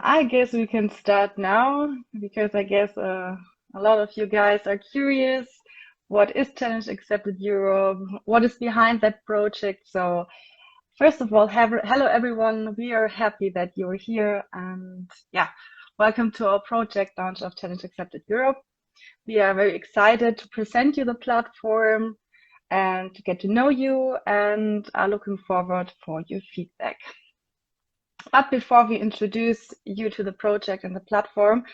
I guess we can start now because I guess a lot of you guys are curious. What is Challenge Accepted Europe? What is behind that project? So, first of all, hello everyone. We are happy that you're here, and yeah, welcome to our project launch of Challenge Accepted Europe. We are very excited to present you the platform and to get to know you, and are looking forward for your feedback. But before we introduce you to the project and the platform,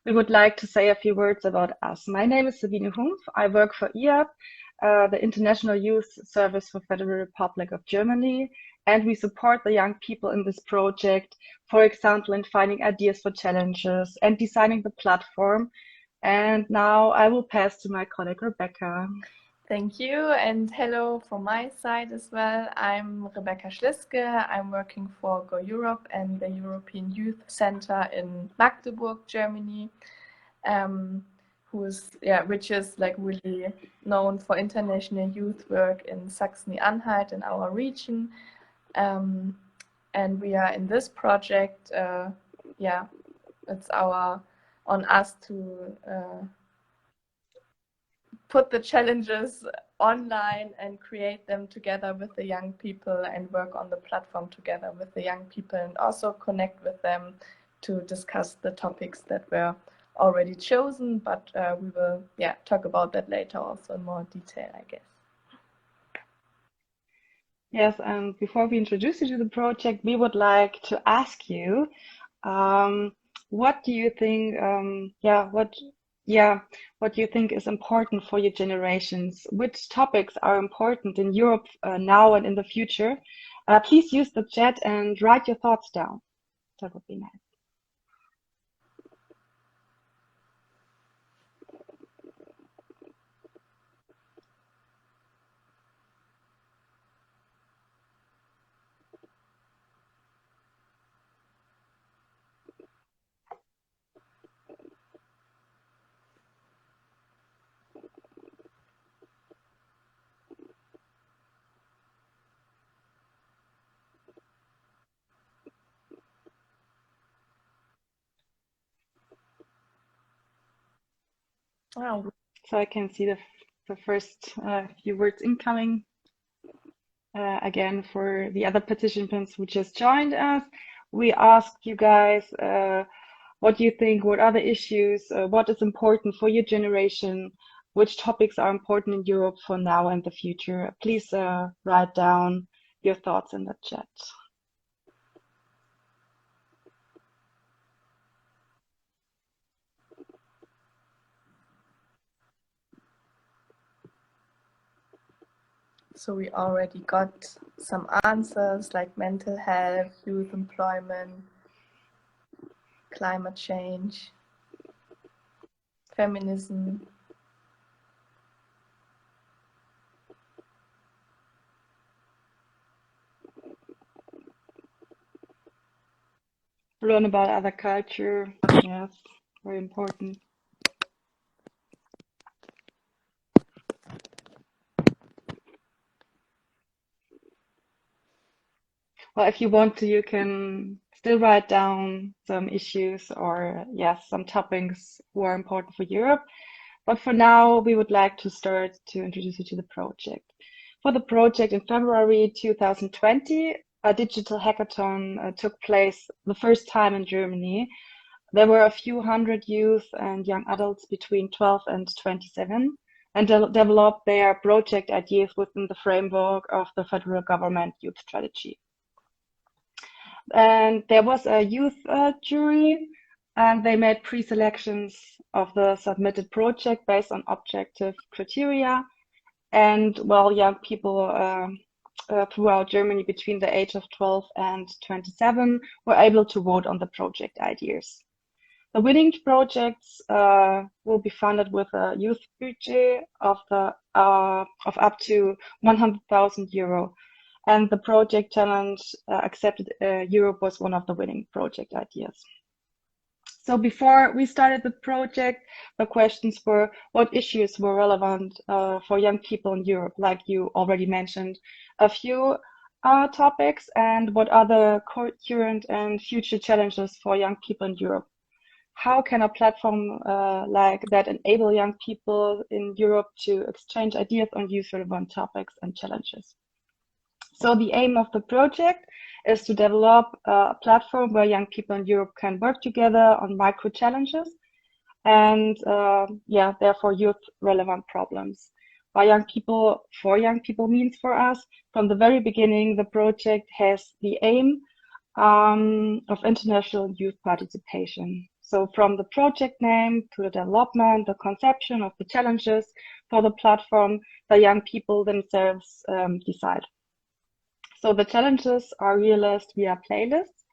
we would like to say a few words about us. My name is Sabine Humph. I work for IAP, the International Youth Service for Federal Republic of Germany, and we support the young people in this project, for example, in finding ideas for challenges and designing the platform. And now I will pass to my colleague Rebecca. Thank you, and hello from my side as well. I'm Rebecca Schliske. I'm working for Go Europe and the European Youth Center in Magdeburg, Germany, which is like really known for international youth work in Saxony-Anhalt in our region. And we are in this project. It's on us to put the challenges online and create them together with the young people and work on the platform together with the young people and also connect with them to discuss the topics that were already chosen, but we will talk about that later also in more detail, I guess. Yes, and before we introduce you to the project, we would like to ask you, what do you think, what do you think is important for your generations? Which topics are important in Europe now and in the future? Please use the chat and write your thoughts down. That would be nice. Wow. So I can see the first few words incoming. Again, for the other participants who just joined us, we asked you guys, what do you think? What are the issues? What is important for your generation? Which topics are important in Europe for now and the future? Please write down your thoughts in the chat. So we already got some answers like mental health, youth employment, climate change, feminism. Learn about other culture. Yes, very important. Well, if you want to, you can still write down some issues or, yes, some topics who are important for Europe. But for now, we would like to start to introduce you to the project. For the project in February 2020, a digital hackathon took place the first time in Germany. There were a few hundred youth and young adults between 12 and 27 and developed their project ideas within the framework of the federal government youth strategy. And there was a youth jury, and they made pre-selections of the submitted project based on objective criteria. And well, young people throughout Germany between the age of 12 and 27 were able to vote on the project ideas. The winning projects will be funded with a youth budget of up to 100,000 euro. And the project challenge accepted Europe was one of the winning project ideas. So before we started the project, the questions were what issues were relevant for young people in Europe, like you already mentioned. A few topics, and what are the current and future challenges for young people in Europe? How can a platform like that enable young people in Europe to exchange ideas on youth relevant topics and challenges? So the aim of the project is to develop a platform where young people in Europe can work together on micro challenges and therefore youth relevant problems. By young people, for young people means for us, from the very beginning, the project has the aim of international youth participation. So from the project name to the development, the conception of the challenges for the platform, the young people themselves decide. So the challenges are realized via playlists,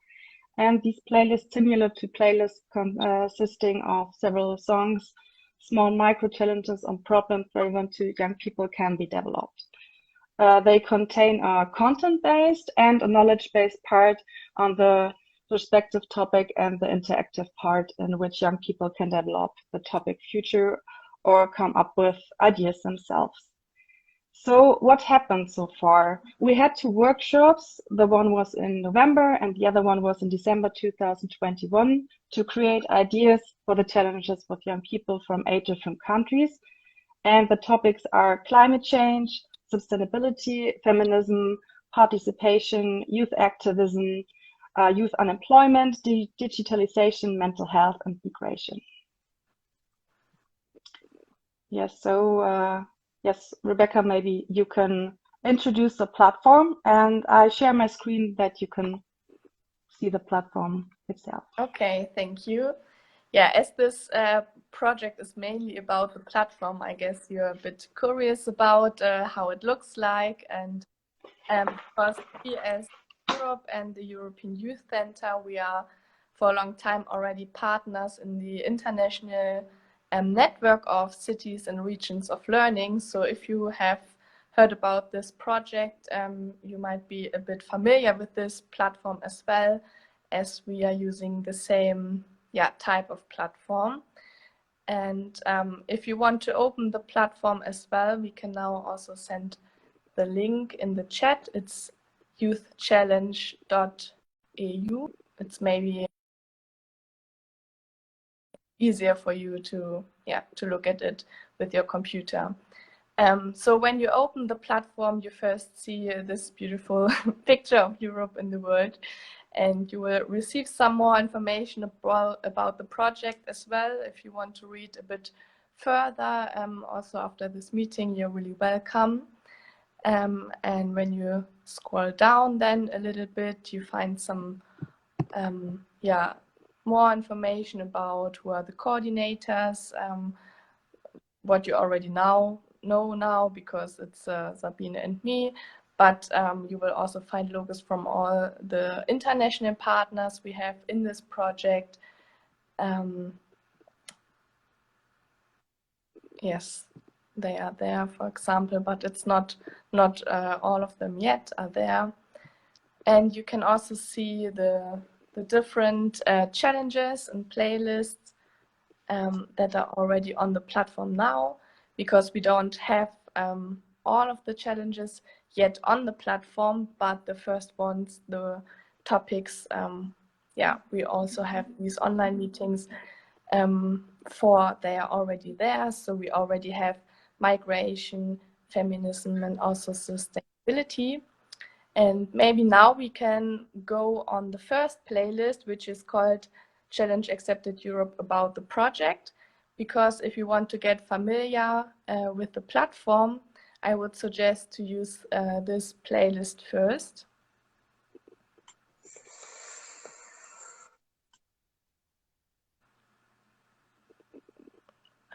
and these playlists, similar to playlists consisting of several songs, small micro challenges on problems relevant to young people, can be developed. They contain a content-based and a knowledge-based part on the respective topic and the interactive part in which young people can develop the topic future or come up with ideas themselves. So what happened so far? We had 2 workshops. The one was in November and the other one was in December 2021 to create ideas for the challenges with young people from 8 different countries. And the topics are climate change, sustainability, feminism, participation, youth activism, youth unemployment, digitalization, mental health, and migration. Yes, so yes, Rebecca, maybe you can introduce the platform, and I share my screen that you can see the platform itself. Okay, thank you. Yeah, as this project is mainly about the platform, I guess you're a bit curious about how it looks like. And because we as Europe and the European Youth Center, we are for a long time already partners in the international network of cities and regions of learning. So if you have heard about this project, you might be a bit familiar with this platform as well, as we are using the same type of platform. And if you want to open the platform as well, we can now also send the link in the chat. It's youthchallenge.eu. It's maybe easier for you to look at it with your computer. So when you open the platform, you first see this beautiful picture of Europe in the world, and you will receive some more information about the project as well. If you want to read a bit further, also after this meeting, you're really welcome. And when you scroll down then a little bit, you find some more information about who are the coordinators, what you already know now because it's Sabine and me, but you will also find logos from all the international partners we have in this project. Yes, they are there, for example, but it's not all of them yet are there. And you can also see the different challenges and playlists that are already on the platform now, because we don't have all of the challenges yet on the platform, but the first ones, the topics, we also have these online meetings for they are already there. So we already have migration, feminism, and also sustainability. And maybe now we can go on the first playlist, which is called Challenge Accepted Europe about the project, because if you want to get familiar with the platform, I would suggest to use this playlist first.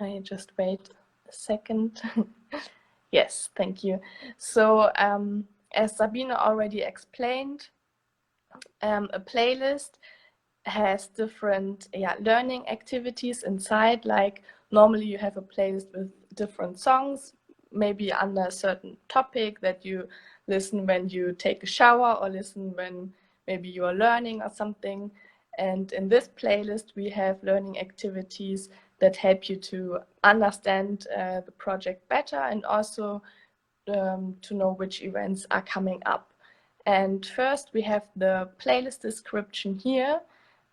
I just wait a second. Yes, thank you. So as Sabine already explained, a playlist has different learning activities inside. Like normally you have a playlist with different songs, maybe under a certain topic that you listen when you take a shower or listen when maybe you are learning or something. And in this playlist we have learning activities that help you to understand the project better, and also to know which events are coming up. And first we have the playlist description here.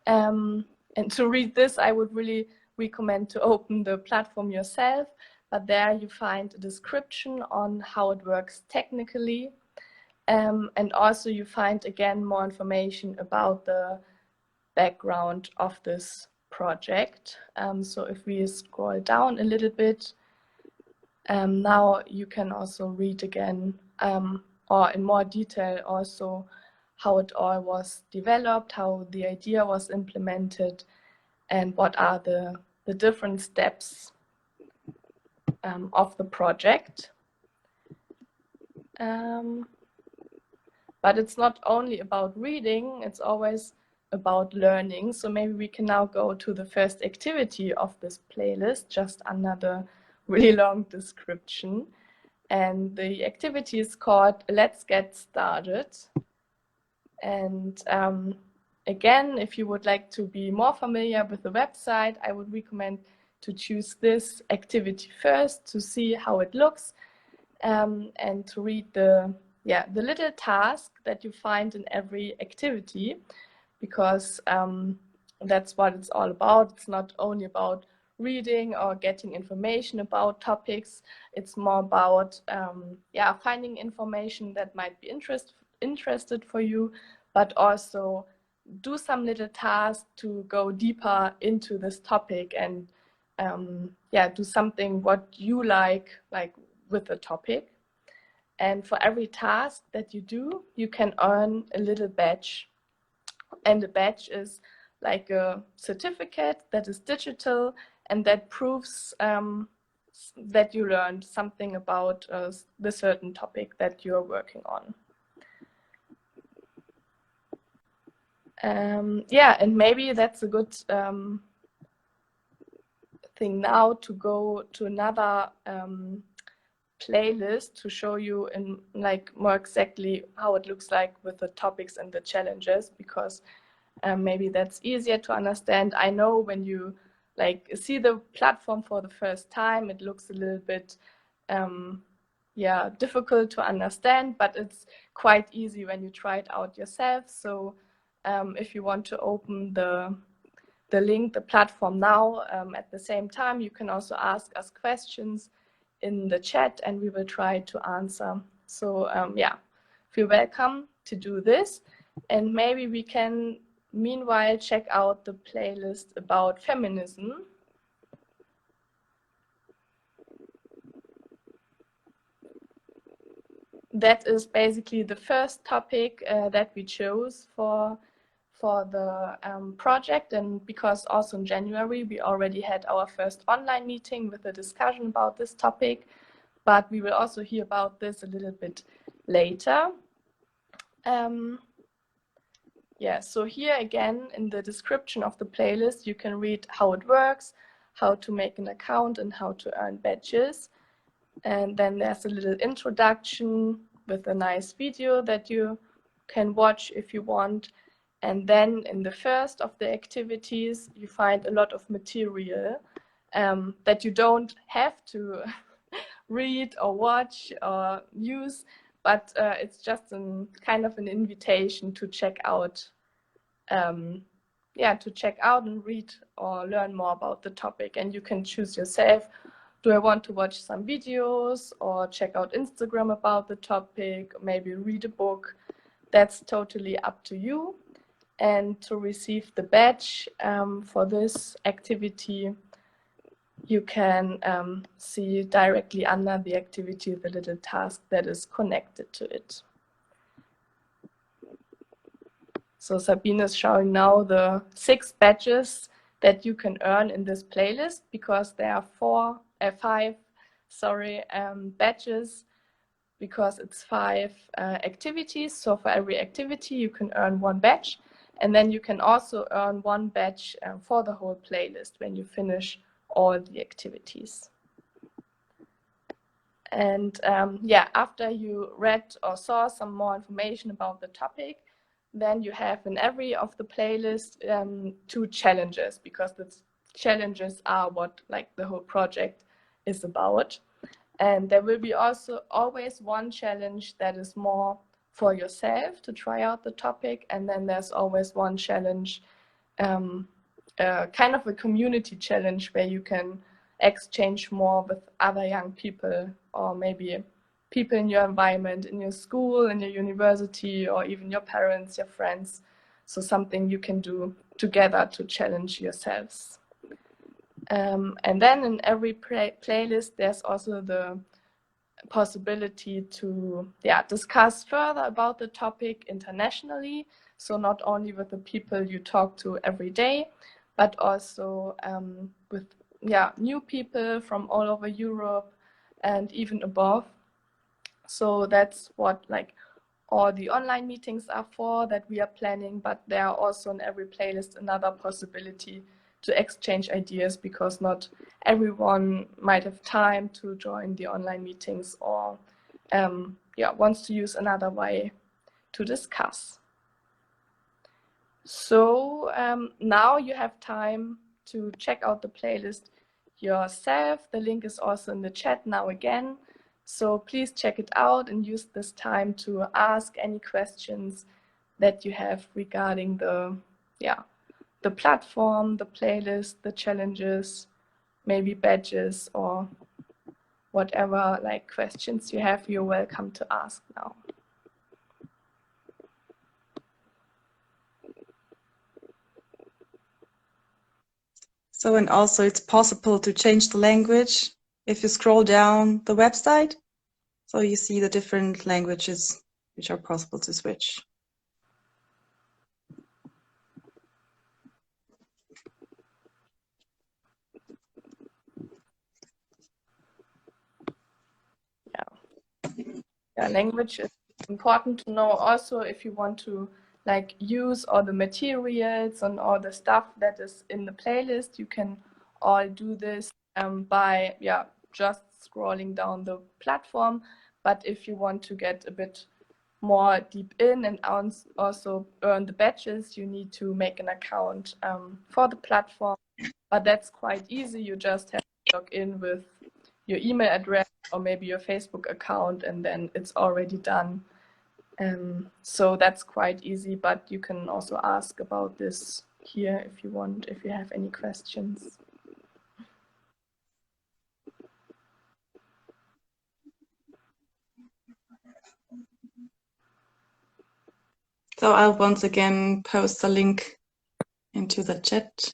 And to read this, I would really recommend to open the platform yourself, but there you find a description on how it works technically. And also you find again more information about the background of this project. So if we scroll down a little bit, now you can also read again or in more detail also how it all was developed, how the idea was implemented, and what are the different steps of the project. But it's not only about reading, it's always about learning. So maybe we can now go to the first activity of this playlist, just under the really long description. And the activity is called Let's Get Started. And again, if you would like to be more familiar with the website, I would recommend to choose this activity first to see how it looks and to read the little task that you find in every activity, because that's what it's all about. It's not only about reading or getting information about topics. It's more about finding information that might be interested for you, but also do some little tasks to go deeper into this topic and do something what you like with the topic. And for every task that you do, you can earn a little badge. And the badge is like a certificate that is digital and that proves that you learned something about the certain topic that you're working on. And maybe that's a good thing now to go to another playlist to show you in more exactly how it looks like with the topics and the challenges, because maybe that's easier to understand. I know when you see the platform for the first time, it looks a little bit difficult to understand, but it's quite easy when you try it out yourself. So if you want to open the link, the platform now, at the same time, you can also ask us questions in the chat and we will try to answer. So feel welcome to do this. And maybe we can meanwhile check out the playlist about feminism. That is basically the first topic that we chose for the project, and because also in January we already had our first online meeting with a discussion about this topic, but we will also hear about this a little bit later. So here again in the description of the playlist you can read how it works, how to make an account and how to earn badges. And then there's a little introduction with a nice video that you can watch if you want. And then in the first of the activities, you find a lot of material that you don't have to read or watch or use, but it's just kind of an invitation to check out, to check out and read or learn more about the topic. And you can choose yourself. Do I want to watch some videos or check out Instagram about the topic, maybe read a book? That's totally up to you. And to receive the badge for this activity, you can see directly under the activity the little task that is connected to it. So Sabine is showing now the 6 badges that you can earn in this playlist, because there are 5 badges, because it's 5 activities. So for every activity you can earn 1 badge. And then you can also earn 1 badge for the whole playlist when you finish all the activities. And after you read or saw some more information about the topic, then you have in every of the playlist 2 challenges, because the challenges are what the whole project is about. And there will be also always one challenge that is more for yourself to try out the topic, and then there's always one challenge, kind of a community challenge where you can exchange more with other young people, or maybe people in your environment, in your school, in your university, or even your parents, your friends. So something you can do together to challenge yourselves. And then in every playlist, there's also the possibility to discuss further about the topic internationally. So not only with the people you talk to every day, but also with new people from all over Europe and even above. So that's what all the online meetings are for that we are planning, but there are also in every playlist another possibility to exchange ideas, because not everyone might have time to join the online meetings, or wants to use another way to discuss. So now you have time to check out the playlist yourself. The link is also in the chat now again. So please check it out and use this time to ask any questions that you have regarding the platform, the playlist, the challenges, maybe badges, or whatever questions you have. You're welcome to ask now. So, and also it's possible to change the language if you scroll down the website. So you see the different languages which are possible to switch. Yeah, language is important to know also if you want to use all the materials and all the stuff that is in the playlist. You can all do this by just scrolling down the platform. But if you want to get a bit more deep in and also earn the badges, you need to make an account for the platform. But that's quite easy. You just have to log in with your email address or maybe your Facebook account, and then it's already done. So that's quite easy, but you can also ask about this here if you want, if you have any questions. So I'll once again post the link into the chat.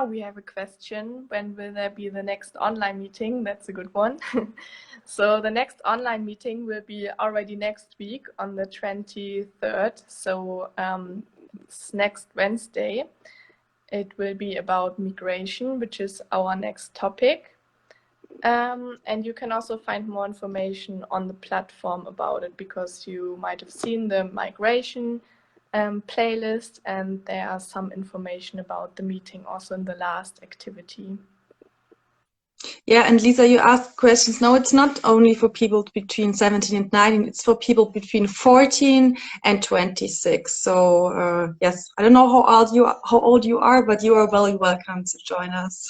We have a question. When will there be the next online meeting? That's a good one. So the next online meeting will be already next week on the 23rd. So it's next Wednesday. It will be about migration, which is our next topic. And you can also find more information on the platform about it, because you might have seen the migration playlist, and there are some information about the meeting also in the last activity. Yeah, and Lisa, you asked questions. No, it's not only for people between 17 and 19, it's for people between 14 and 26. So yes, I don't know how old you are, but you are very welcome to join us.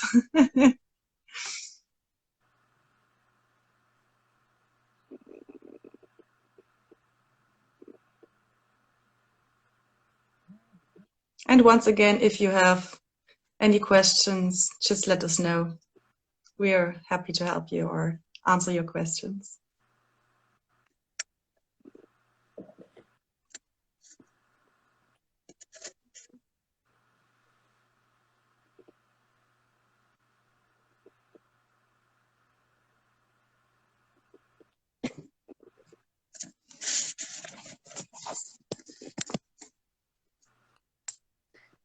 And once again, if you have any questions, just let us know. We're happy to help you or answer your questions.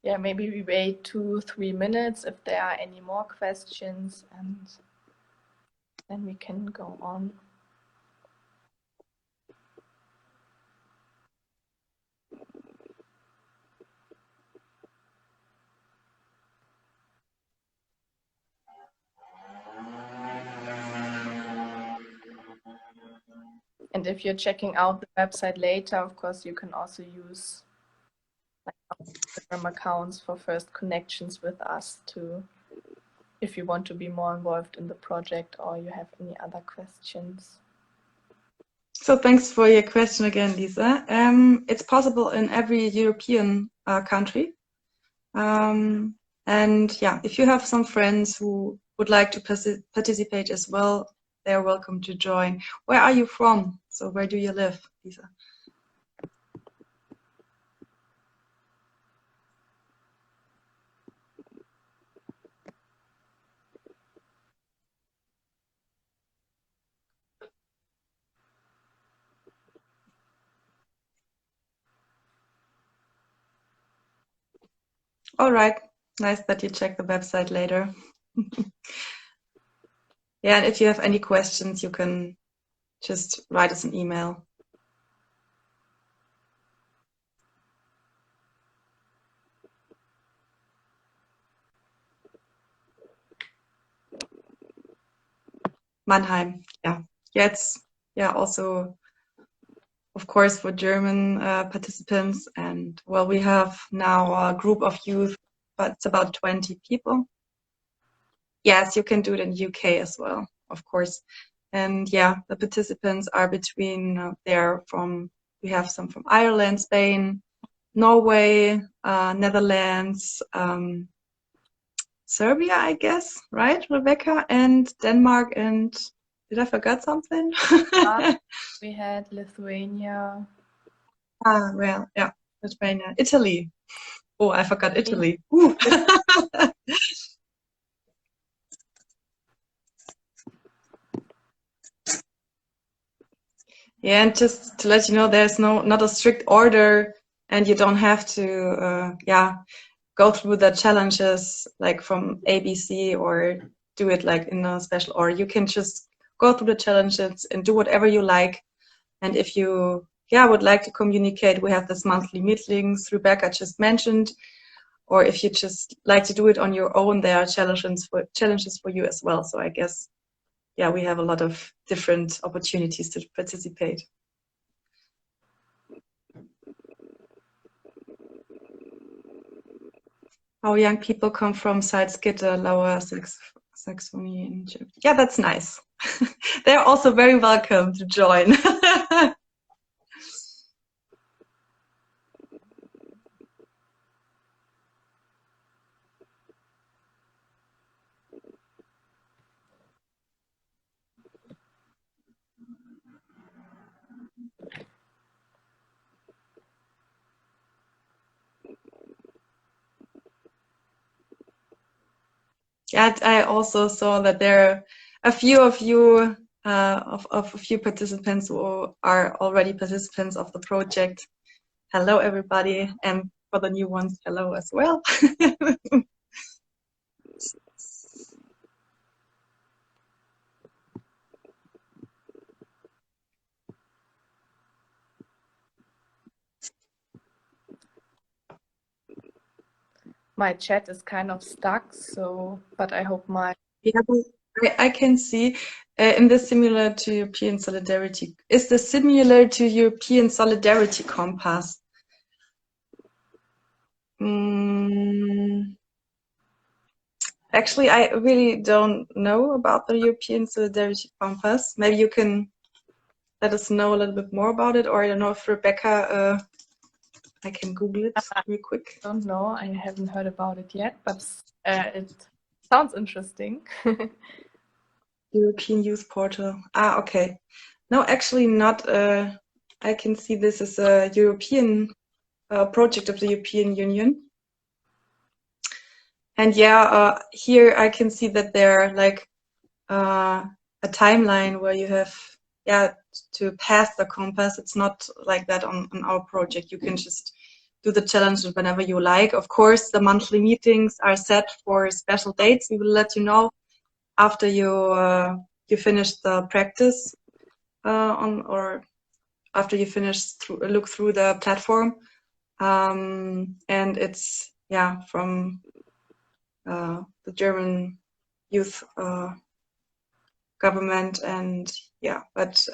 Yeah, maybe we wait 2-3 minutes if there are any more questions, and then we can go on. And if you're checking out the website later, of course, you can also use Instagram accounts for first connections with us too, if you want to be more involved in the project or you have any other questions. So thanks for your question again, Lisa. It's possible in every European country. And yeah, if you have some friends who would like to participate as well, they're welcome to join. Where are you from? So where do you live, Lisa? All right, nice that you check the website later. Yeah, and if you have any questions, you can just write us an email. Mannheim, yeah. Yeah, it's also, of course, for German participants. And well, we have now a group of youth, but it's about 20 people. Yes, you can do it in UK as well, of course. And yeah, the participants are between, we have some from Ireland, Spain, Norway, Netherlands, Serbia, I guess, right, Rebecca? And Denmark, and did I forget something? We had Lithuania. Well, yeah, Lithuania, Italy. Oh, I forgot Italy. Yeah, and just to let you know, there's not a strict order, and you don't have to, go through the challenges like from ABC or do it like in a special order. You can just go through the challenges and do whatever you like. And if you, would like to communicate, we have this monthly meetings Rebecca just mentioned. Or if you just like to do it on your own, there are challenges for you as well. So I guess, we have a lot of different opportunities to participate. Our young people come from Salzgitter, Lower Saxony in Germany. Yeah, that's nice. They're also very welcome to join. Yeah, I also saw that there are a few of you, of a few participants who are already participants of the project. Hello, everybody, and for the new ones, hello as well. My chat is kind of stuck, so, but I hope my... Yeah, I can see in this similar to European Solidarity. Is this similar to European Solidarity Compass? Actually, I really don't know about the European Solidarity Compass. Maybe you can let us know a little bit more about it, or I don't know if Rebecca, I can Google it real quick. I don't know, I haven't heard about it yet, but It sounds interesting. European Youth Portal. Ah, okay. No, actually not. I can see this as a European project of the European Union. And yeah, here I can see that there are like a timeline where you have, yeah, to pass the compass. It's not like that on our project. You can just do the challenge whenever you like. Of course, the monthly meetings are set for special dates. We will let you know after you finish the practice or after you finish look through the platform. And it's, yeah, from the German youth government, and yeah, but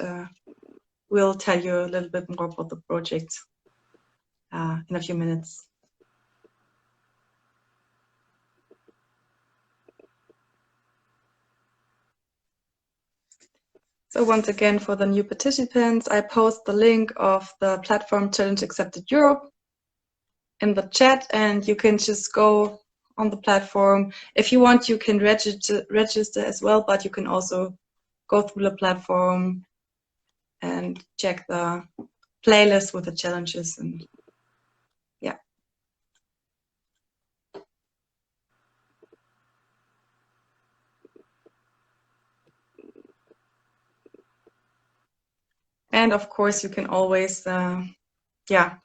we'll tell you a little bit more about the project in a few minutes. So once again, for the new participants, I post the link of the platform Challenge Accepted Europe in the chat, and you can just go on the platform. If you want, you can register as well, but you can also go through the platform and check the playlist with the challenges, and yeah. And of course, you can always, yeah,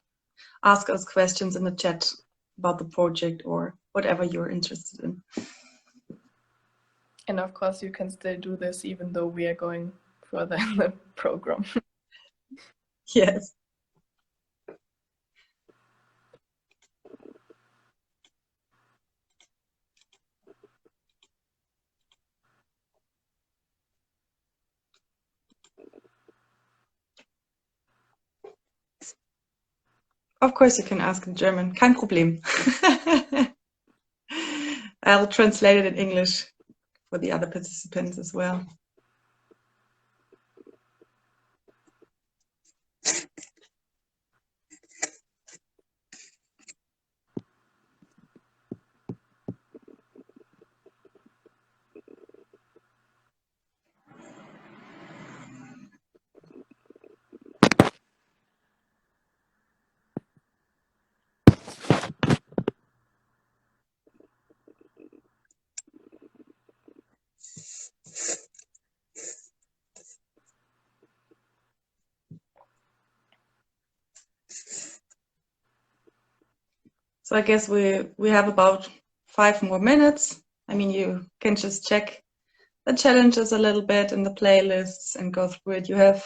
ask us questions in the chat about the project or whatever you're interested in. And of course, you can still do this even though we are going further in the program. Yes. Of course, you can ask in German. Kein Problem. I'll translate it in English for the other participants as well. So I guess we have about 5 more minutes. I mean, you can just check the challenges a little bit in the playlists and go through it. You have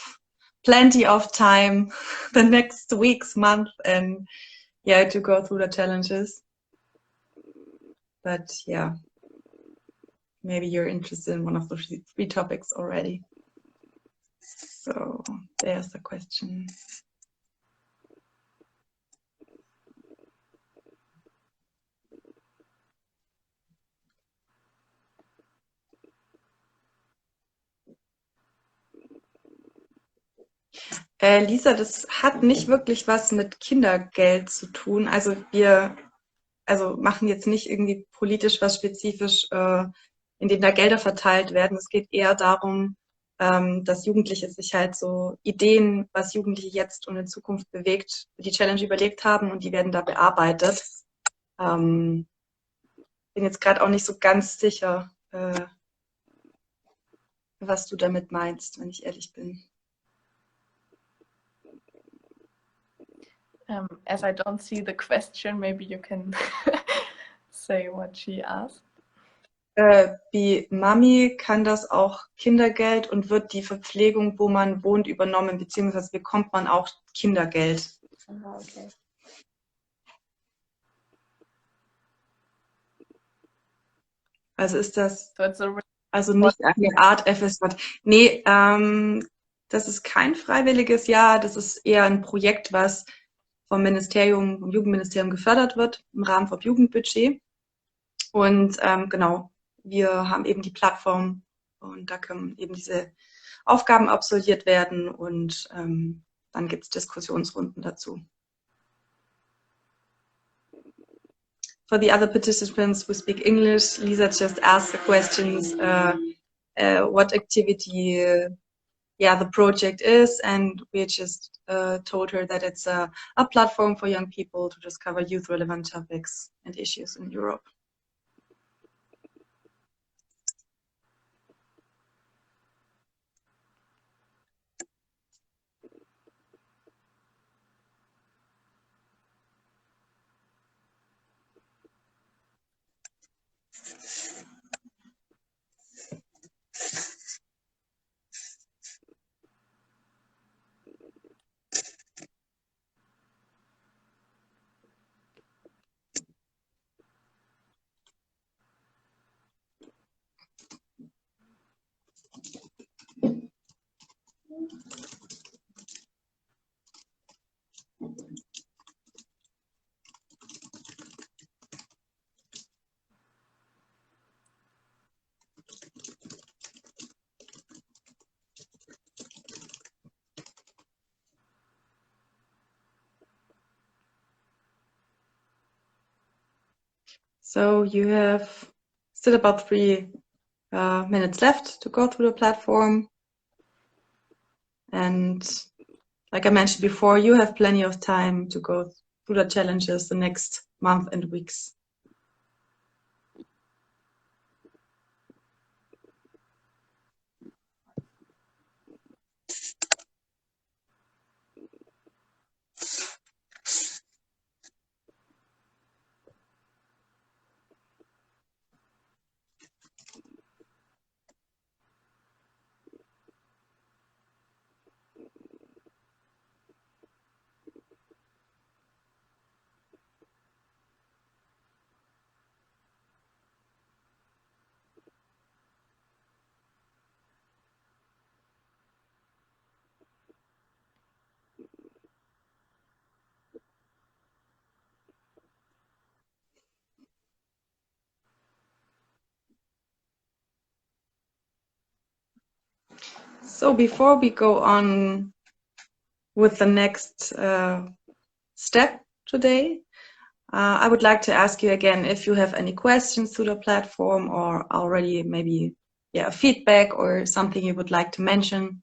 plenty of time the next weeks, month, and yeah, to go through the challenges. But yeah, maybe you're interested in one of the 3 topics already. So there's the question. Lisa, das hat nicht wirklich was mit Kindergeld zu tun. Also wir machen jetzt nicht irgendwie politisch was spezifisch, in dem da Gelder verteilt werden. Es geht eher darum, dass Jugendliche sich halt so Ideen, was Jugendliche jetzt und in Zukunft bewegt, für die Challenge überlegt haben, und die werden da bearbeitet. Bin jetzt gerade auch nicht so ganz sicher, was du damit meinst, wenn ich ehrlich bin. As I don't see the question, maybe you can say what she asked. Wie Mami kann das auch Kindergeld, und wird die Verpflegung, wo man wohnt, übernommen, beziehungsweise bekommt man auch Kindergeld? Aha, okay. Also ist das So also nicht eine Art FSJ? Nee, das ist kein freiwilliges Jahr, das ist eher ein Projekt, was vom Jugendministerium gefördert wird im Rahmen vom Jugendbudget. Und genau, wir haben eben die Plattform, und da können eben diese Aufgaben absolviert werden, und dann gibt es Diskussionsrunden dazu. for the other participants who speak English, Lisa just asked the questions, what activity, the project is, and we just told her that it's a platform for young people to discover youth-relevant topics and issues in Europe. So you have still about 3 minutes left to go through the platform. And like I mentioned before, you have plenty of time to go through the challenges the next month and weeks. So before we go on with the next step today, I would like to ask you again if you have any questions to the platform, or already maybe feedback or something you would like to mention.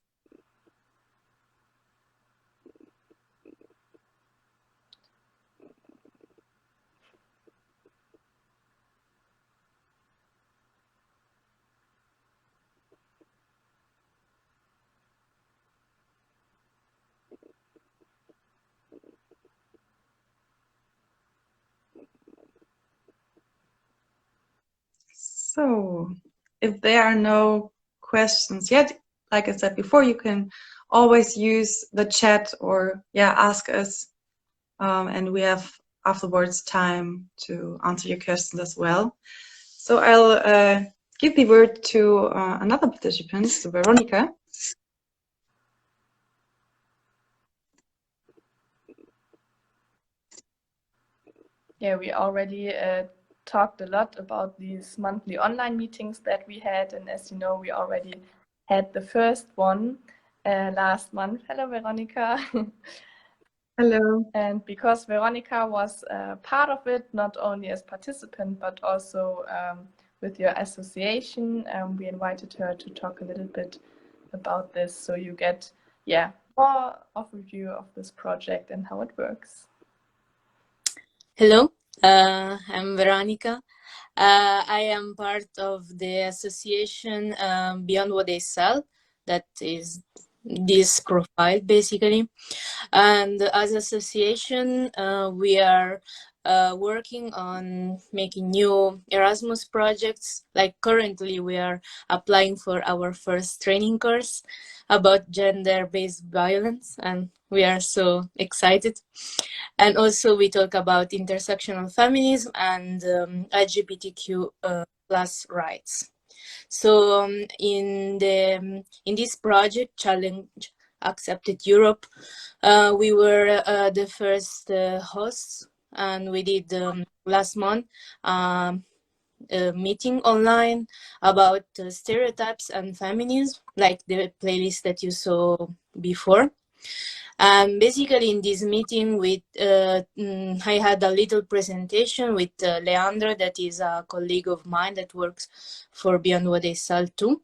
So if there are no questions yet, like I said before, you can always use the chat or ask us, and we have afterwards time to answer your questions as well. So I'll give the word to another participant, to Veronica. Yeah, we already talked a lot about these monthly online meetings that we had, and as you know, we already had the first one last month. Hello, Veronica. Hello. And because Veronica was part of it, not only as participant, but also with your association, we invited her to talk a little bit about this, so you get more overview of this project and how it works. Hello, I'm Veronica. I am part of the association Beyond What They Sell, that is this profile basically. And as association, we are working on making new Erasmus projects. Like currently we are applying for our first training course about gender-based violence, and we are so excited. And also we talk about intersectional feminism and LGBTQ plus rights. So in this project, Challenge Accepted Europe, we were the first hosts, and we did last month a meeting online about stereotypes and feminism, like the playlist that you saw before. And basically in this meeting I had a little presentation with Leandra, that is a colleague of mine that works for Beyond What They Sell too.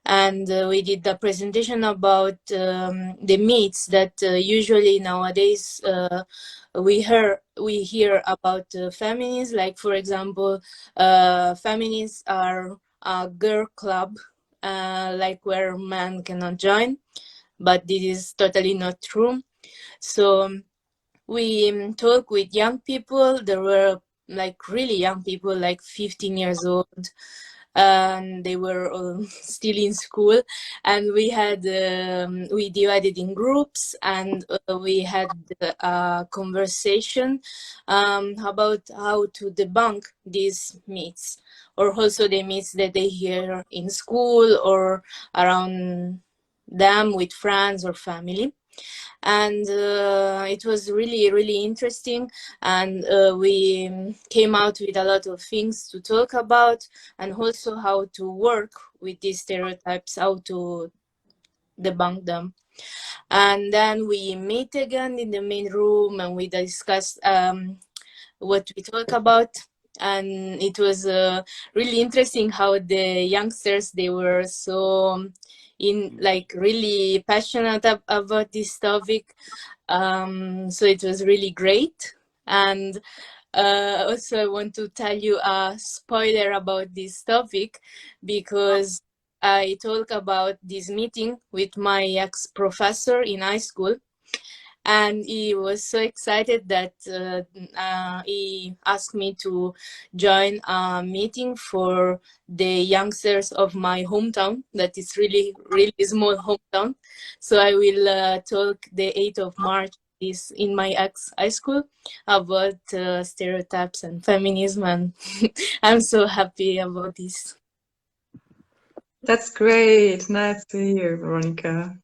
And we did a presentation about the myths that usually nowadays we hear about feminists. Like, for example, feminists are a girl club, like where men cannot join, but this is totally not true. So we talked with young people. There were like really young people, like 15 years old, and they were still in school, and we divided in groups, and we had a conversation about how to debunk these myths, or also the myths that they hear in school or around them with friends or family. And it was really, really interesting, and we came out with a lot of things to talk about, and also how to work with these stereotypes, how to debunk them. And then we meet again in the main room, and we discussed what we talk about. And it was really interesting how the youngsters, they were so really passionate about this topic. So it was really great. And also I want to tell you a spoiler about this topic, because I talk about this meeting with my ex-professor in high school, and he was so excited that he asked me to join a meeting for the youngsters of my hometown, that is really, really small hometown. So I will talk the 8th of March is in my ex-high school about stereotypes and feminism, and I'm so happy about this. That's great. Nice to hear, Veronica.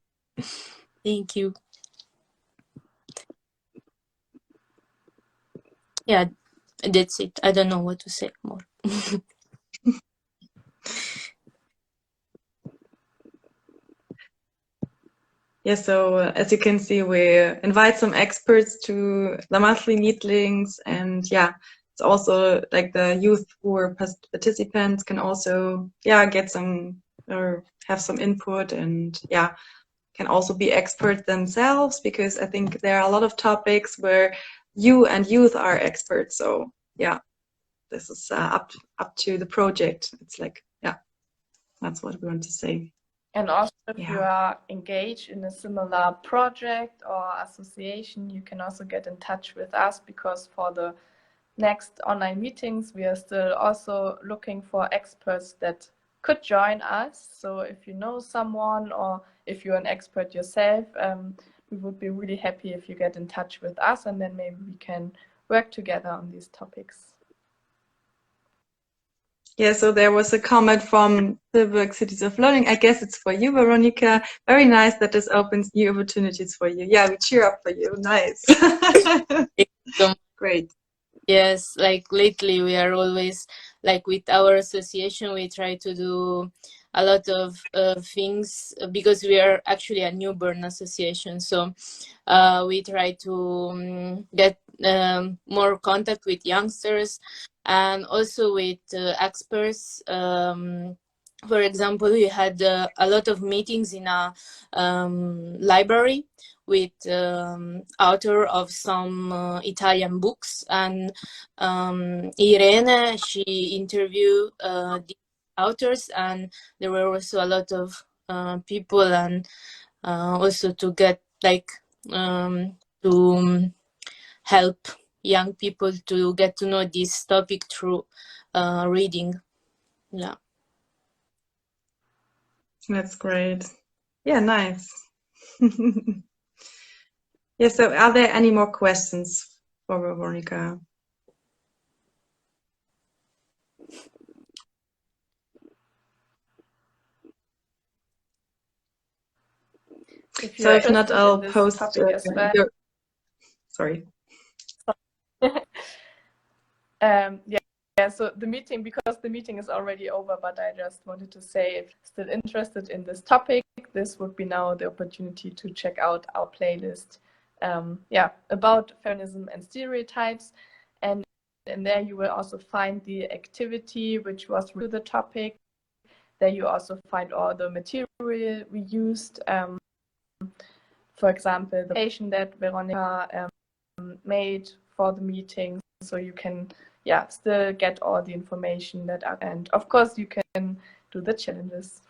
Thank you. Yeah, that's it. I don't know what to say more. Yeah, so as you can see, we invite some experts to the monthly meetings, and yeah, it's also like the youth who are participants can also get some or have some input, and can also be experts themselves, because I think there are a lot of topics where you and youth are experts. So yeah, this is up to the project. It's like, that's what we want to say. And also, if you are engaged in a similar project or association, you can also get in touch with us, because for the next online meetings, we are still also looking for experts that could join us. So if you know someone, or if you're an expert yourself, we would be really happy if you get in touch with us, and then maybe we can work together on these topics. Yeah, so there was a comment from Tilburg Cities of Learning. I guess it's for you, Veronica. Very nice that this opens new opportunities for you. Yeah, we cheer up for you. Nice. Great. Yes, like lately we are always, like with our association, we try to do a lot of things, because we are actually a newborn association. So we try to get more contact with youngsters, and also with experts. For example, we had a lot of meetings in a library with author of some Italian books, and Irene, she interviewed the authors, and there were also a lot of people, and also to get to help young people to get to know this topic through reading. Yeah. That's great. Yeah, nice. Yeah, so are there any more questions for Veronica? So if not, I'll post sorry. Yeah, so because the meeting is already over, but I just wanted to say, if you're still interested in this topic, this would be now the opportunity to check out our playlist, about feminism and stereotypes. And in there you will also find the activity which was to the topic. There you also find all the material we used. For example, the presentation that Veronica made for the meeting, so you can still get all the information that are, and of course you can do the challenges.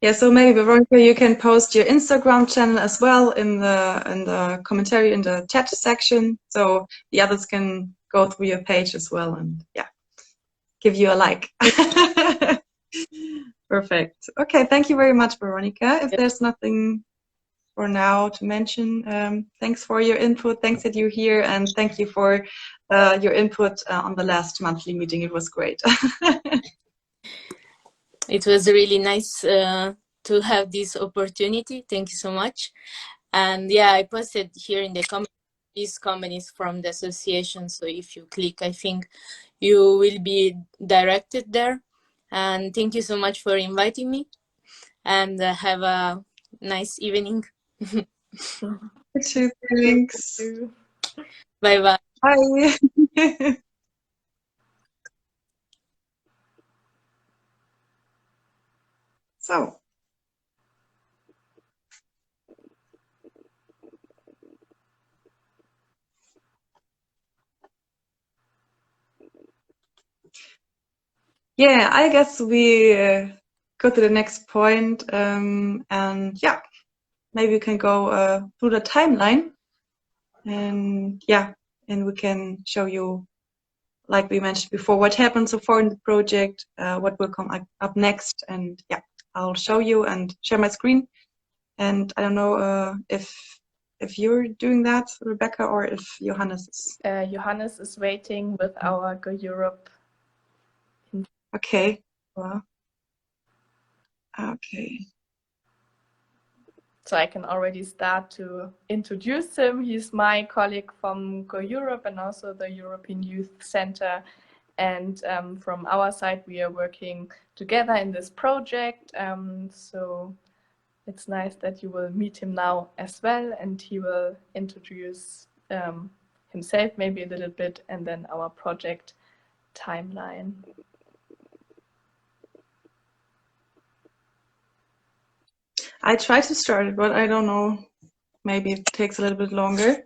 Yeah, so maybe Veronica, you can post your Instagram channel as well in the commentary in the chat section, so the others can go through your page as well and give you a like. Perfect. Okay, thank you very much, Veronica. If there's nothing for now to mention, thanks for your input. Thanks that you're here, and thank you for your input on the last monthly meeting. It was great. It was really nice to have this opportunity. Thank you so much. And I posted here in the comments, this comment is from the association. So if you click, I think you will be directed there. And thank you so much for inviting me. And have a nice evening. Thanks. Bye-bye. Bye. So. Yeah, I guess we go to the next point, and maybe we can go through the timeline, and and we can show you, like we mentioned before, what happened so far in the project, what will come up next, and I'll show you and share my screen. And I don't know if you're doing that, Rebecca, or if Johannes is. Johannes is waiting with our Go Europe. Okay. Well, okay. So I can already start to introduce him. He's my colleague from Go Europe and also the European Youth Center. And from our side, we are working together in this project. So it's nice that you will meet him now as well, and he will introduce himself maybe a little bit, and then our project timeline. I tried to start it, but I don't know. Maybe it takes a little bit longer.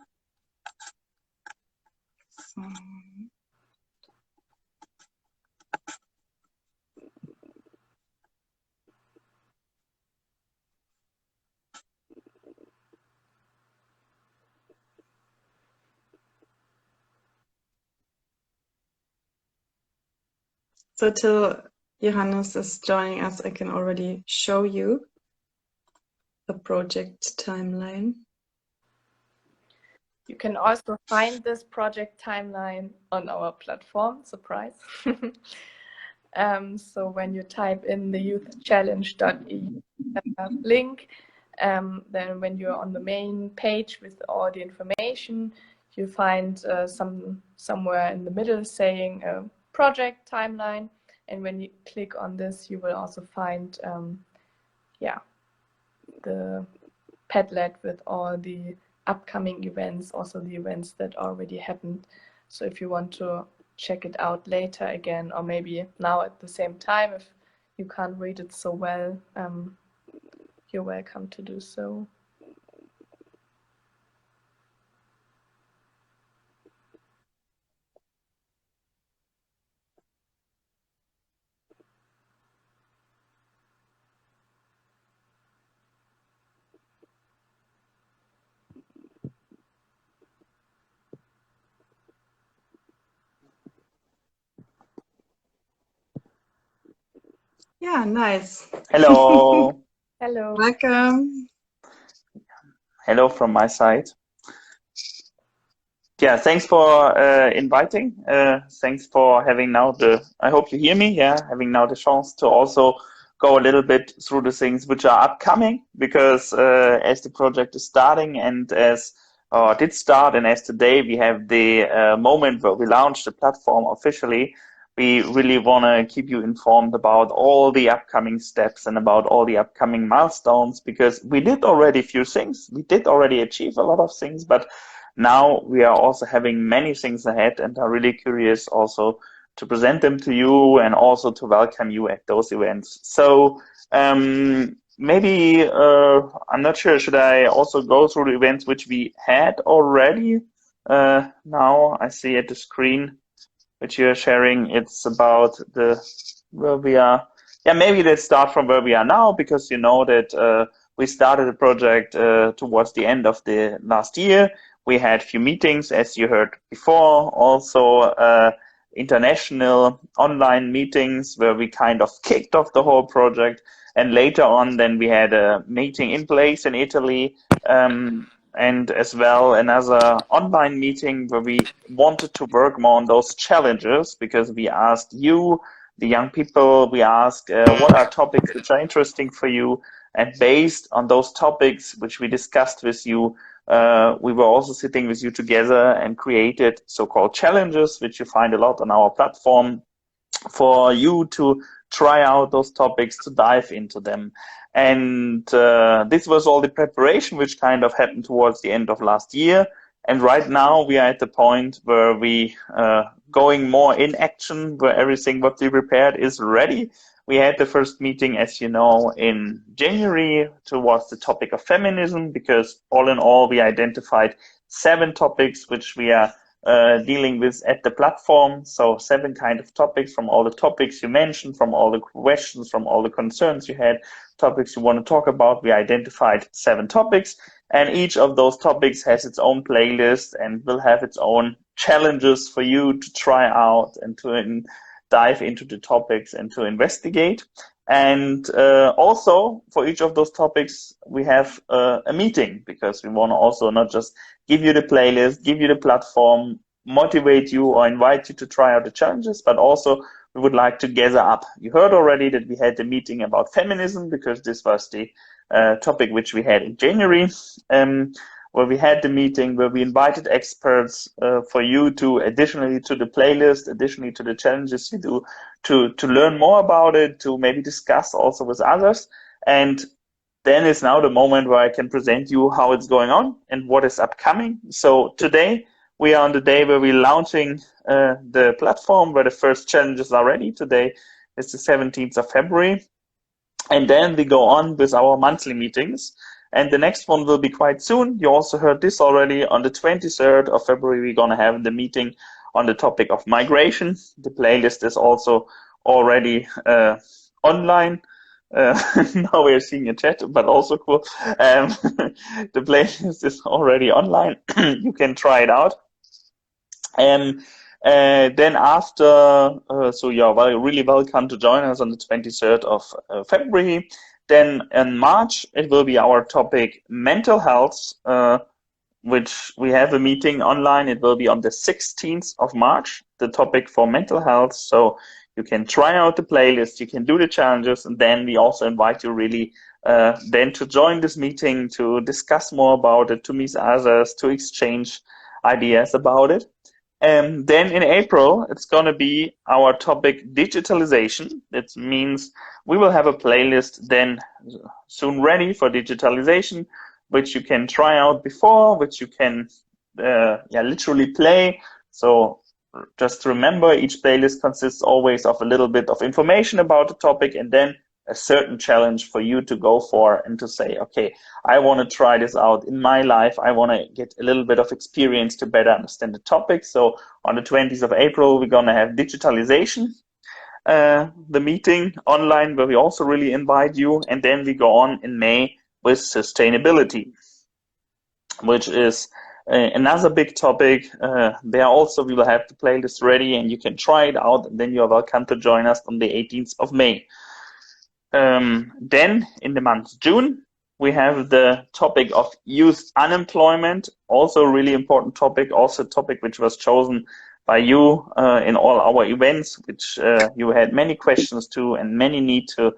So till Johannes is joining us, I can already show you the project timeline. You can also find this project timeline on our platform, surprise. So when you type in the youthchallenge.eu link, then when you're on the main page with all the information, you find somewhere in the middle saying project timeline. And when you click on this, you will also find the Padlet with all the upcoming events, also the events that already happened. So if you want to check it out later again, or maybe now at the same time, if you can't read it so well, you're welcome to do so. Yeah, nice. Hello. Hello. Welcome. Hello from my side. Yeah, thanks for inviting. Thanks for having now I hope you hear me, having now the chance to also go a little bit through the things which are upcoming, because as the project is starting and as did start, and as today we have the moment where we launched the platform officially, we really want to keep you informed about all the upcoming steps and about all the upcoming milestones, because we did already a few things. We did already achieve a lot of things, but now we are also having many things ahead and are really curious also to present them to you and also to welcome you at those events. So maybe, I'm not sure, should I also go through the events which we had already? Now I see at the screen which you're sharing, it's about where we are. Yeah, maybe let's start from where we are now, because you know that we started the project towards the end of the last year. We had a few meetings, as you heard before, also international online meetings where we kind of kicked off the whole project. And later on, then we had a meeting in place in Italy, and as well another online meeting where we wanted to work more on those challenges, because we asked you, the young people, we asked what are topics which are interesting for you, and based on those topics which we discussed with you, we were also sitting with you together and created so-called challenges, which you find a lot on our platform, for you to try out those topics, to dive into them. And this was all the preparation which kind of happened towards the end of last year. And right now we are at the point where we going more in action, where everything what we prepared is ready. We had the first meeting, as you know, in January towards the topic of feminism, because all in all we identified 7 topics which we are dealing with at the platform. So 7 kind of topics, from all the topics you mentioned, from all the questions, from all the concerns you had, topics you want to talk about. We identified 7 topics, and each of those topics has its own playlist and will have its own challenges for you to try out and to dive into the topics and to investigate. And also for each of those topics we have a meeting, because we want to also not just give you the playlist, give you the platform, motivate you or invite you to try out the challenges, but also we would like to gather up. You heard already that we had the meeting about feminism, because this was the topic which we had in January, where we had the meeting where we invited experts for you to, additionally to the playlist, additionally to the challenges you do, to learn more about it, to maybe discuss also with others. And then is now the moment where I can present you how it's going on and what is upcoming. So today we are on the day where we're launching the platform, where the first challenges are ready. Today is the 17th of February. And then we go on with our monthly meetings. And the next one will be quite soon. You also heard this already. On the 23rd of February, we're going to have the meeting on the topic of migration. The playlist is also already online. Now we're seeing a chat, but also cool. The playlist is already online. You can try it out. Then after, so you're really welcome to join us on the 23rd of February. Then in March, it will be our topic mental health, which we have a meeting online. It will be on the 16th of March, the topic for mental health. So you can try out the playlist, you can do the challenges, and then we also invite you really then to join this meeting, to discuss more about it, to meet others, to exchange ideas about it. And then in April, it's going to be our topic digitalization. That means we will have a playlist then soon ready for digitalization, which you can try out before, which you can literally play. So just remember, each playlist consists always of a little bit of information about the topic, and then a certain challenge for you to go for and to say, okay, I want to try this out in my life. I want to get a little bit of experience to better understand the topic. So on the 20th of April, we're going to have digitalization, the meeting online, where we also really invite you. And then we go on in May with sustainability, which is another big topic. There also we will have the playlist ready and you can try it out, and then you're welcome to join us on the 18th of May. Then in the month June, we have the topic of youth unemployment, also a really important topic, also a topic which was chosen by you in all our events, which you had many questions to and many need to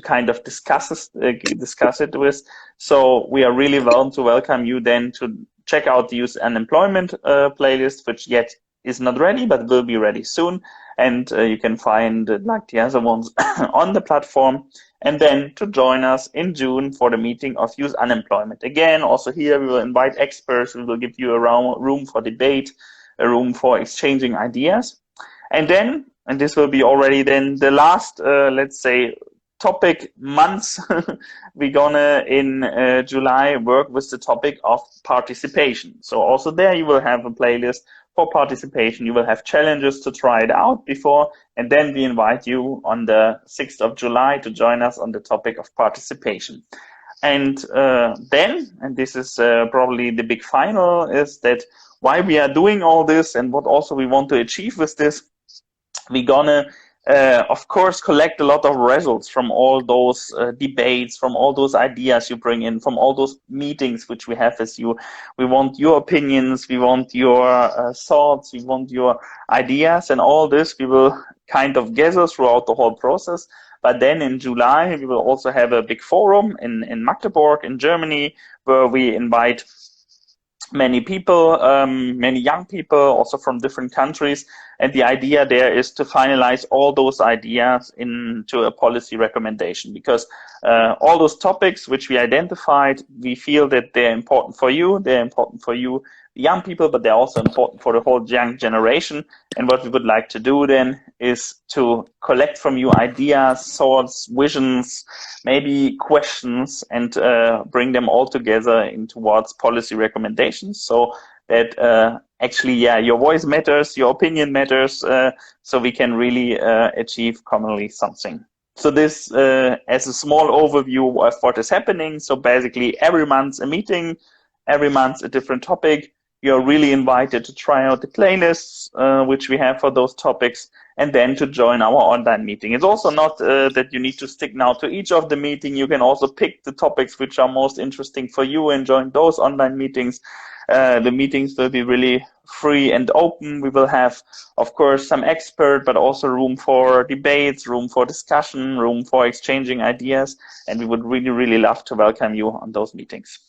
kind of discuss it with. So we are really to welcome you then to check out the youth unemployment playlist, which yet is not ready, but will be ready soon. And you can find, like the other ones, on the platform. And then to join us in June for the meeting of youth unemployment. Again, also here we will invite experts. We will give you a room for debate, a room for exchanging ideas. And then, and this will be already then the last, let's say, topic months, we're gonna in July work with the topic of participation. So also there you will have a playlist for participation. You will have challenges to try it out before, and then we invite you on the 6th of July to join us on the topic of participation. And then, and this is probably the big final, is that why we are doing all this and what also we want to achieve with this. We're gonna, of course, collect a lot of results from all those debates, from all those ideas you bring in, from all those meetings which we have with you. We want your opinions, we want your thoughts, we want your ideas, and all this we will kind of gather throughout the whole process. But then in July, we will also have a big forum in Magdeburg, in Germany, where we invite many people, many young people, also from different countries. And the idea there is to finalize all those ideas into a policy recommendation, because all those topics which we identified, we feel that they're important for you, young people, but they're also important for the whole young generation. And what we would like to do then is to collect from you ideas, thoughts, visions, maybe questions, and bring them all together in towards policy recommendations, so that actually, yeah, your voice matters, your opinion matters, so we can really achieve commonly something. So this as a small overview of what is happening. So basically every month a meeting, every month a different topic. You're really invited to try out the playlists which we have for those topics, and then to join our online meeting. It's also not that you need to stick now to each of the meeting. You can also pick the topics which are most interesting for you and join those online meetings. The meetings will be really free and open. We will have, of course, some expert, but also room for debates, room for discussion, room for exchanging ideas. And we would really, really love to welcome you on those meetings.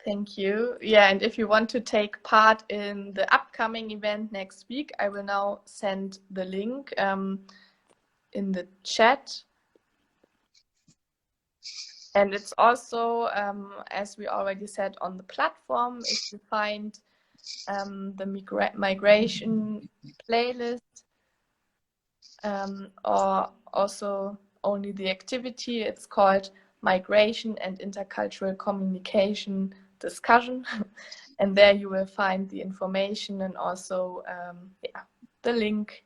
Thank you. Yeah, and if you want to take part in the upcoming event next week, I will now send the link in the chat. And it's also, as we already said, on the platform. If you find the migration playlist or also only the activity, it's called Migration and Intercultural Communication Discussion. And there you will find the information and also yeah, the link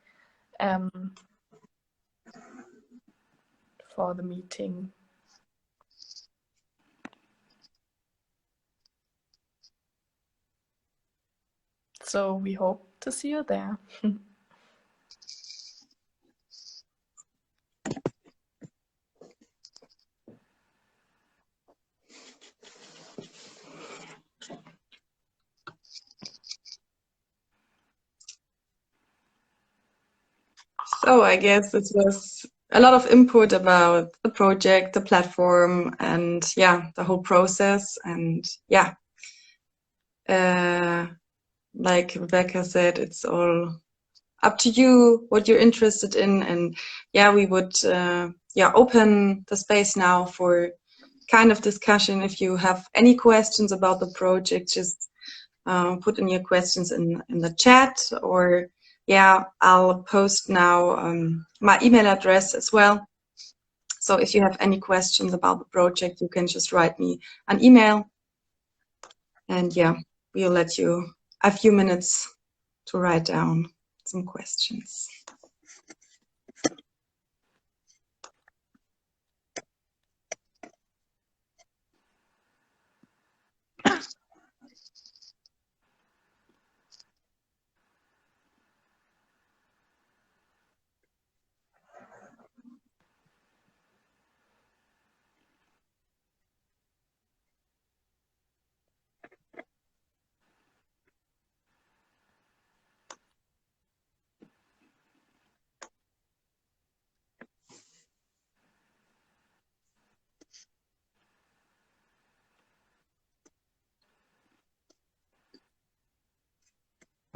for the meeting. So we hope to see you there. So I guess this was a lot of input about the project, the platform, and yeah, the whole process. And yeah, like Rebecca said, it's all up to you what you're interested in. And yeah, we would yeah, open the space now for kind of discussion. If you have any questions about the project, just put in your questions in the chat, or yeah, I'll post now my email address as well. So if you have any questions about the project, you can just write me an email. And yeah, we'll let you a few minutes to write down some questions.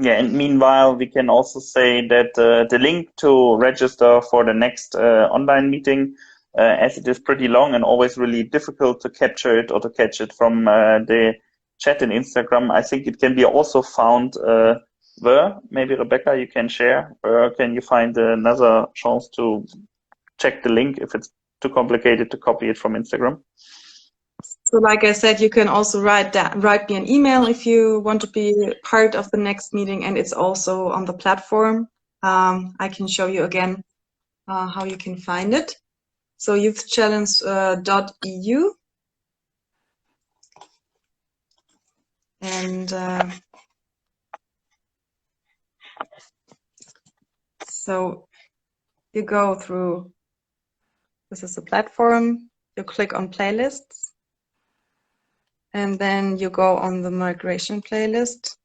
Yeah, and meanwhile, we can also say that the link to register for the next online meeting, as it is pretty long and always really difficult to capture it or to catch it from the chat in Instagram, I think it can be also found where. Maybe Rebecca, you can share. Where can you find another chance to check the link if it's too complicated to copy it from Instagram? So like I said, you can also write me an email if you want to be part of the next meeting, and it's also on the platform. I can show you again how you can find it. So youthchallenge.eu, and so you go through, this is the platform, you click on playlists, and then you go on the migration playlist,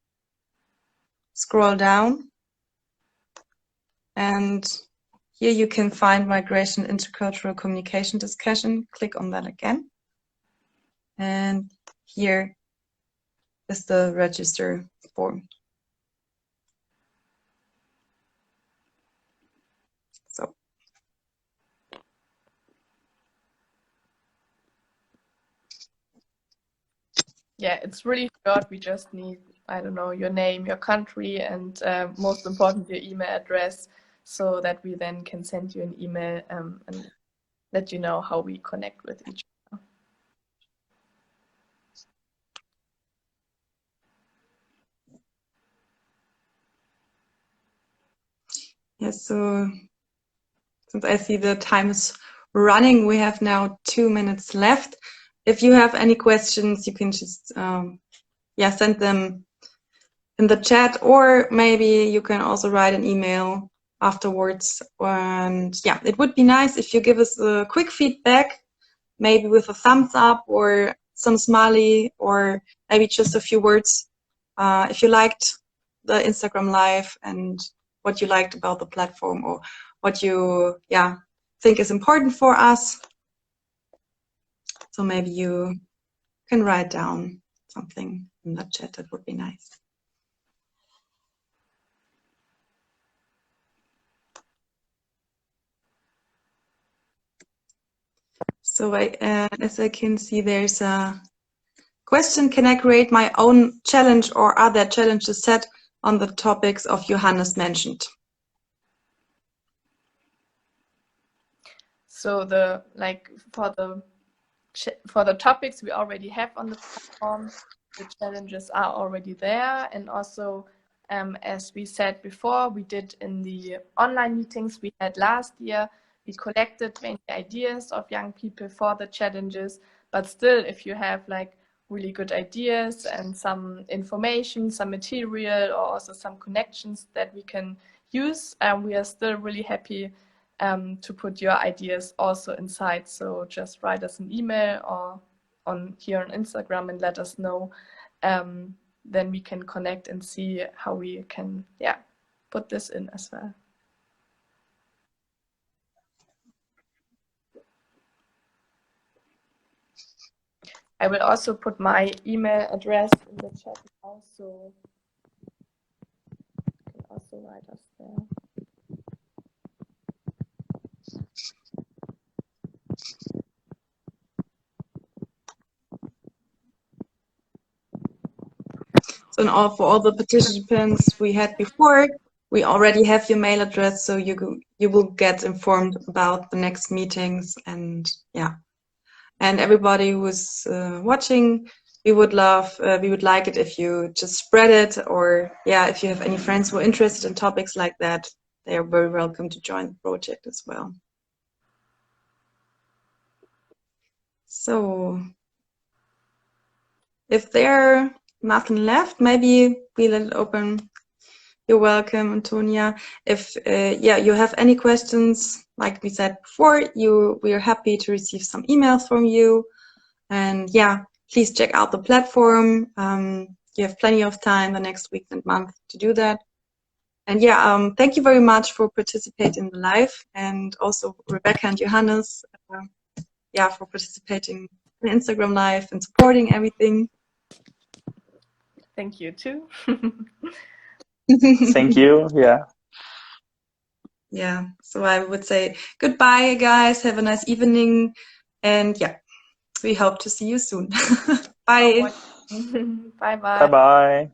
scroll down, and here you can find migration intercultural communication discussion. Click on that again. And here is the register form. So Yeah, it's really short. We just need, I don't know, your name, your country, and most important, your email address, so that we then can send you an email and let you know how we connect with each other. yes, so since I see the time is running, we have now 2 minutes left. If you have any questions, you can just send them in the chat, or maybe you can also write an email afterwards. And yeah, it would be nice if you give us a quick feedback, maybe with a thumbs up or some smiley, or maybe just a few words if you liked the Instagram live and what you liked about the platform, or what you think is important for us. So maybe you can write down something in the chat. That would be nice. So as I can see, there's a question: can I create my own challenge, or are there challenges set on the topics of Johannes mentioned? So for the topics we already have on the platform, the challenges are already there. And also, as we said before, we did in the online meetings we had last year, we collected many ideas of young people for the challenges. But still, if you have like really good ideas and some information, some material, or also some connections that we can use, we are still really happy to put your ideas also inside. So just write us an email or here on Instagram and let us know. Then we can connect and see how we can put this in as well. I will also put my email address in the chat now, so you can also write us there. So for all the participants we had before, we already have your mail address, so you will get informed about the next meetings. And and everybody who's watching, we would like it if you just spread it, or if you have any friends who are interested in topics like that, they are very welcome to join the project as well. So if there nothing left, maybe we let it open. You're welcome, Antonia. If you have any questions, like we said before, we are happy to receive some emails from you. And please check out the platform. You have plenty of time the next week and month to do that. And thank you very much for participating in the live, and also Rebecca and Johannes, for participating in Instagram live and supporting everything. Thank you too. Thank you. Yeah. Yeah, so I would say goodbye, guys. Have a nice evening. And yeah, we hope to see you soon. Bye. Bye bye. Bye bye.